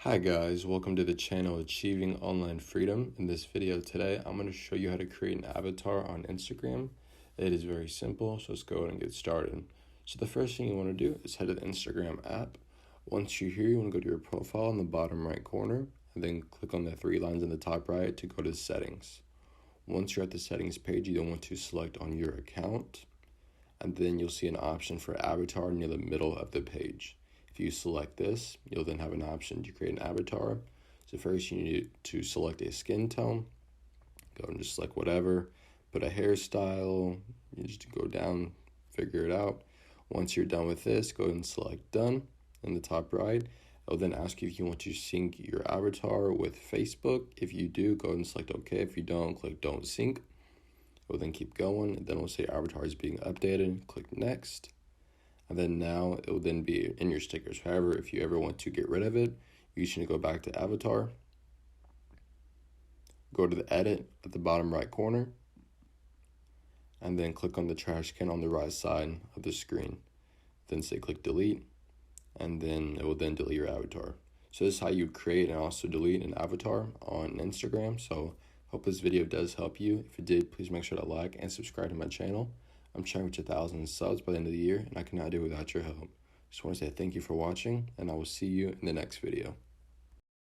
Hi guys, welcome to the channel Achieving Online Freedom. In this video today, I'm going to show you how to create an avatar on Instagram. It is very simple, so let's go ahead and get started. So the first thing you want to do is head to the Instagram app. Once you're here, you want to go to your profile in the bottom right corner, and then click on the three lines in the top right to go to settings. Once you're at the settings page, you then want to select on your account, and then you'll see an option for avatar near the middle of the page. If you select this, you'll then have an option to create an avatar. So first you need to select a skin tone. Go and just select whatever. Put a hairstyle. You just go down, figure it out. Once you're done with this, go ahead and select done in the top right. It'll then ask you if you want to sync your avatar with Facebook. If you do, go ahead and select OK. If you don't, click don't sync. It will then keep going, and then we'll say avatar is being updated. Click next. And then now it will then be in your stickers. However, if you ever want to get rid of it, you should go back to avatar, go to the edit at the bottom right corner, and then click on the trash can on the right side of the screen. Then say click delete, and then it will then delete your avatar. So this is how you create and also delete an avatar on Instagram. So hope this video does help you. If it did, please make sure to like and subscribe to my channel. I'm trying to reach 1,000 subs by the end of the year, and I cannot do it without your help. Just want to say thank you for watching, and I will see you in the next video.